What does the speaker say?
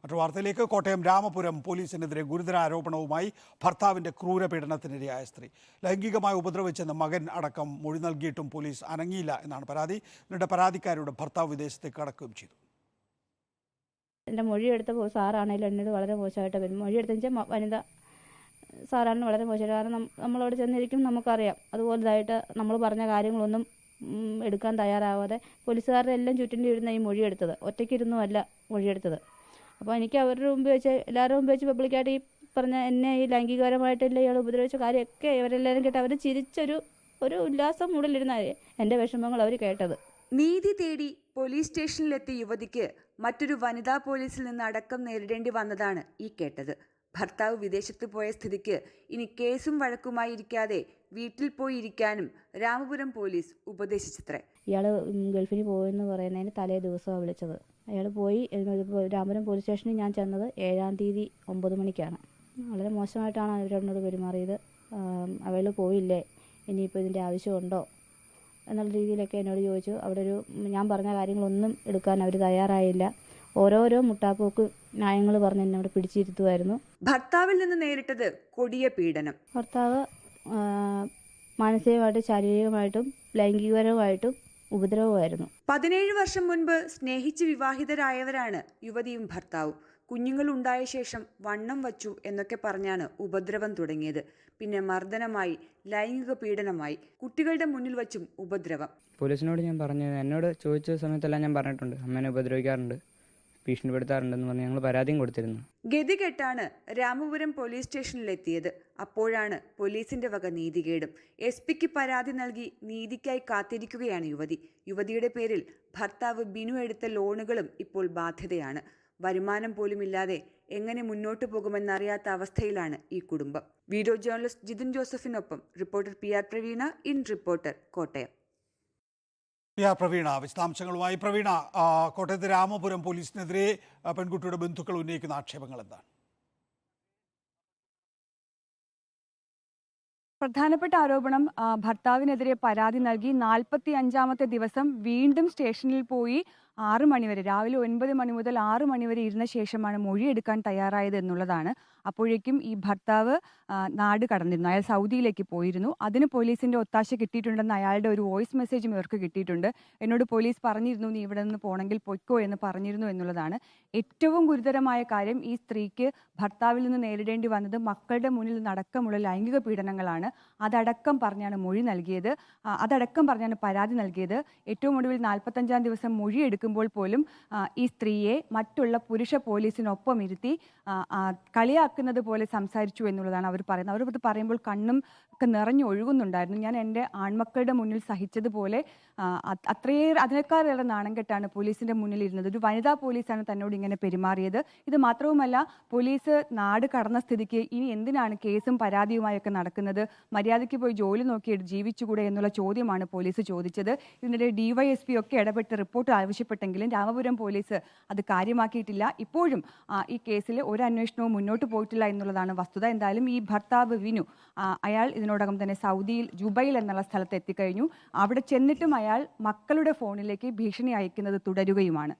മറ്റു വാർത്തയിലേക്ക്. കോട്ടയം രാമപുരം പോലീസിനെതിരെ ഗുരുതര ആരോപണവുമായി ഭർത്താവിന്റെ ക്രൂരപീഡനത്തിനിരയായ സ്ത്രീ. ലൈംഗികമായി ഉപദ്രവിച്ചെന്ന് മകൻ അടക്കം മൊഴി നൽകിയിട്ടും പോലീസ് അനങ്ങിയില്ല എന്നാണ് പരാതി. ഇതിനിടെ പരാതിക്കാരുടെ ഭർത്താവ് വിദേശത്തേക്ക് കടക്കുകയും ചെയ്തു. എൻ്റെ മൊഴിയെടുത്ത സാറാണെങ്കിലും എന്നോട് വളരെ മോശമായിട്ട് വരും. മൊഴിയെടുത്ത വനിത സാറാണ് വളരെ മോശമായിട്ട്. കാരണം നമ്മളോട് ചെന്നിരിക്കും, നമുക്കറിയാം. അതുപോലതായിട്ട് നമ്മൾ പറഞ്ഞ കാര്യങ്ങളൊന്നും എടുക്കാൻ തയ്യാറാവാതെ പോലീസുകാരുടെ എല്ലാം ചുറ്റിൻ്റെ ഇരുന്ന ഈ മൊഴിയെടുത്തത്. ഒറ്റയ്ക്കിരുന്നും അല്ല മൊഴിയെടുത്തത്. അപ്പോൾ എനിക്ക് അവരുടെ മുമ്പ് വെച്ച്, എല്ലാവരുടെ മുമ്പ് വെച്ച് പബ്ലിക്കായിട്ട് ഈ പറഞ്ഞ എന്നെ ഈ ലൈംഗികപരമായിട്ടല്ലേ ഇയാൾ ഉപദ്രവിച്ച കാര്യമൊക്കെ ഇവരെല്ലാവരും കേട്ട് അവർ ചിരിച്ചൊരു ഉല്ലാസം ഉള്ളിലിരുന്നാലേ എൻ്റെ വിഷമങ്ങൾ അവർ കേട്ടത്. നീതി തേടി പോലീസ് സ്റ്റേഷനിലെത്തിയ യുവതിക്ക് മറ്റൊരു വനിതാ പോലീസിൽ നിന്ന് അടക്കം നേരിടേണ്ടി വന്നതാണ് ഈ കേട്ടത്. ഭർത്താവ് വിദേശത്ത് പോയ സ്ഥിതിക്ക് ഇനി കേസും വഴക്കുമായി ഇരിക്കാതെ വീട്ടിൽ പോയി ഇരിക്കാനും രാമപുരം പോലീസ് ഉപദേശിച്ചത്രേ. ഇയാൾ ഗൾഫിന് പോയെന്ന് പറയുന്നതിന് തലേ ദിവസമാണ് വിളിച്ചത്. അയാൾ പോയി. രാമപുരം പോലീസ് സ്റ്റേഷനിൽ ഞാൻ ചെന്നത് 7-ാം തീയതി 9 മണിക്കാണ്. വളരെ മോശമായിട്ടാണ് അവരെന്നോട് പെരുമാറിയത്. അവൾ പോയില്ലേ, ഇനിയിപ്പോൾ ഇതിൻ്റെ ആവശ്യമുണ്ടോ എന്നുള്ള രീതിയിലൊക്കെ എന്നോട് ചോദിച്ചു. അവിടെ ഞാൻ പറഞ്ഞ കാര്യങ്ങളൊന്നും എടുക്കാൻ അവർ തയ്യാറായില്ല. ഓരോരോ മുട്ടാപ്പോക്ക് ന്യായങ്ങൾ പറഞ്ഞ് എന്നെ അവിടെ പിടിച്ചിരുത്തുമായിരുന്നു. ഭർത്താവിൽ നിന്ന് നേരിട്ടത് കൊടിയ പീഡനം. ഭർത്താവ് മാനസികമായിട്ടും ശാരീരികമായിട്ടും ലൈംഗികപരമായിട്ടും ഉപദ്രവമായിരുന്നു. 17 വർഷം മുൻപ് സ്നേഹിച്ച് വിവാഹിതരായവരാണ് യുവതിയും ഭർത്താവും. കുഞ്ഞുങ്ങളുണ്ടായ ശേഷം വണ്ണം വച്ചു എന്നൊക്കെ പറഞ്ഞാണ് ഉപദ്രവം തുടങ്ങിയത്. പിന്നെ മർദ്ദനമായി, ലൈംഗിക പീഡനമായി, കുട്ടികളുടെ മുന്നിൽ വച്ചും ഉപദ്രവം. പോലീസിനോട് ഞാൻ പറഞ്ഞത്, എന്നോട് ചോദിച്ച സമയത്തെല്ലാം ഞാൻ പറഞ്ഞിട്ടുണ്ട്, അമ്മേനെ ഉപദ്രവിക്കാറുണ്ട്, ഭീഷണിപ്പെടുത്താറുണ്ടെന്ന് പറഞ്ഞ് ഞങ്ങൾ പരാതിയും കൊടുത്തിരുന്നു. ഗതികെട്ടാണ് രാമപുരം പോലീസ് സ്റ്റേഷനിലെത്തിയത്. അപ്പോഴാണ് പോലീസിന്റെ വക നീതികേടും. SP-ക്ക് പരാതി നൽകി നീതിക്കായി കാത്തിരിക്കുകയാണ് യുവതി. യുവതിയുടെ പേരിൽ ഭർത്താവ് ബിനു എടുത്ത ലോണുകളും ഇപ്പോൾ ബാധ്യതയാണ്. വരുമാനം പോലുമില്ലാതെ എങ്ങനെ മുന്നോട്ടു പോകുമെന്നറിയാത്ത അവസ്ഥയിലാണ് ഈ കുടുംബം. വീഡിയോ ജേർണലിസ്റ്റ് ജിതിൻ ജോസഫിനൊപ്പം reporter PR Praveena, in reporter, Kottayam. Praveena വിശദാംശങ്ങളുമായി. പ്രവീണ, കോട്ടയത്ത് രാമപുരം പോലീസിനെതിരെ പെൺകുട്ടിയുടെ ബന്ധുക്കൾ ഉന്നയിക്കുന്ന ആക്ഷേപങ്ങൾ എന്താണ്? പ്രധാനപ്പെട്ട ആരോപണം, ഭർത്താവിനെതിരെ പരാതി നൽകി 45-ാമത്തെ ദിവസം വീണ്ടും സ്റ്റേഷനിൽ പോയി 6 മണിവരെ, രാവിലെ 9 മണി മുതൽ 6 മണിവരെ ഇരുന്ന ശേഷമാണ് മൊഴിയെടുക്കാൻ തയ്യാറായത് എന്നുള്ളതാണ്. അപ്പോഴേക്കും ഈ ഭർത്താവ് നാട് കടന്നിരുന്നു. അയാൾ സൗദിയിലേക്ക് പോയിരുന്നു. അതിന് പോലീസിന്റെ ഒത്താശ കിട്ടിയിട്ടുണ്ടെന്ന് അയാളുടെ ഒരു വോയിസ് മെസ്സേജും ഇവർക്ക് കിട്ടിയിട്ടുണ്ട്. എന്നോട് പോലീസ് പറഞ്ഞിരുന്നു, നീ ഇവിടെ നിന്ന് പോകണമെങ്കിൽ പൊയ്ക്കോ എന്ന് പറഞ്ഞിരുന്നു എന്നുള്ളതാണ്. ഏറ്റവും ഗുരുതരമായ കാര്യം, ഈ സ്ത്രീക്ക് ഭർത്താവിൽ നിന്ന് നേരിടേണ്ടി വന്നത് മക്കളുടെ മുന്നിൽ നിന്നടക്കമുള്ള ലൈംഗിക പീഡനങ്ങളാണ്. അതടക്കം പറഞ്ഞാണ് മൊഴി നൽകിയത്, അതടക്കം പറഞ്ഞാണ് പരാതി നൽകിയത്. ഏറ്റവും ഒടുവിൽ 45-ാം ദിവസം മൊഴിയെടുക്കുമ്പോൾ പോലും ഈ സ്ത്രീയെ മറ്റുള്ള പുരുഷ പോലീസിനൊപ്പം ഇരുത്തി കളിയാക്കുന്നത് പോലെ സംസാരിച്ചു എന്നുള്ളതാണ് അവർ പറയുന്നത്. അവർ ഇത് പറയുമ്പോൾ കണ്ണും ഒക്കെ നിറഞ്ഞു ഒഴുകുന്നുണ്ടായിരുന്നു. ഞാൻ എൻ്റെ ആൺമക്കളുടെ മുന്നിൽ സഹിച്ചതുപോലെ അത്രയേറെ, അതിനേക്കാളേറെ നാണം കെട്ടാണ് പോലീസിന്റെ മുന്നിൽ ഇരുന്നത്. ഒരു വനിതാ പോലീസാണ് തന്നോട് ഇങ്ങനെ പെരുമാറിയത്. ഇത് മാത്രവുമല്ല, പോലീസ് നാട് കടന്ന സ്ഥിതിക്ക് ഇനി എന്തിനാണ് കേസും പരാതിയുമായൊക്കെ നടക്കുന്നത്? മര്യാദയ്ക്ക് പോയി ജോലി നോക്കിയിട്ട് ജീവിച്ചുകൂടെ എന്നുള്ള ചോദ്യമാണ് പോലീസ് ചോദിച്ചത്. ഇതിനിടെ DYSP ഒക്കെ ഇടപെട്ട് റിപ്പോർട്ട് ആവശ്യപ്പെട്ടെങ്കിലും രാമപുരം പോലീസ് അത് കാര്യമാക്കിയിട്ടില്ല. ഇപ്പോഴും ഈ കേസിൽ ഒരു അന്വേഷണവും മുന്നോട്ട് പോയിട്ടില്ല എന്നുള്ളതാണ് വസ്തുത. എന്തായാലും ഈ ഭർത്താവ് വിനു, അയാൾ ഇതിനോടകം തന്നെ സൗദിയിൽ ജുബൈൽ എന്നുള്ള സ്ഥലത്ത് എത്തിക്കഴിഞ്ഞു. അവിടെ ചെന്നിട്ടും അയാൾ മക്കളുടെ ഫോണിലേക്ക് ഭീഷണി അയക്കുന്നത് തുടരുകയുമാണ്.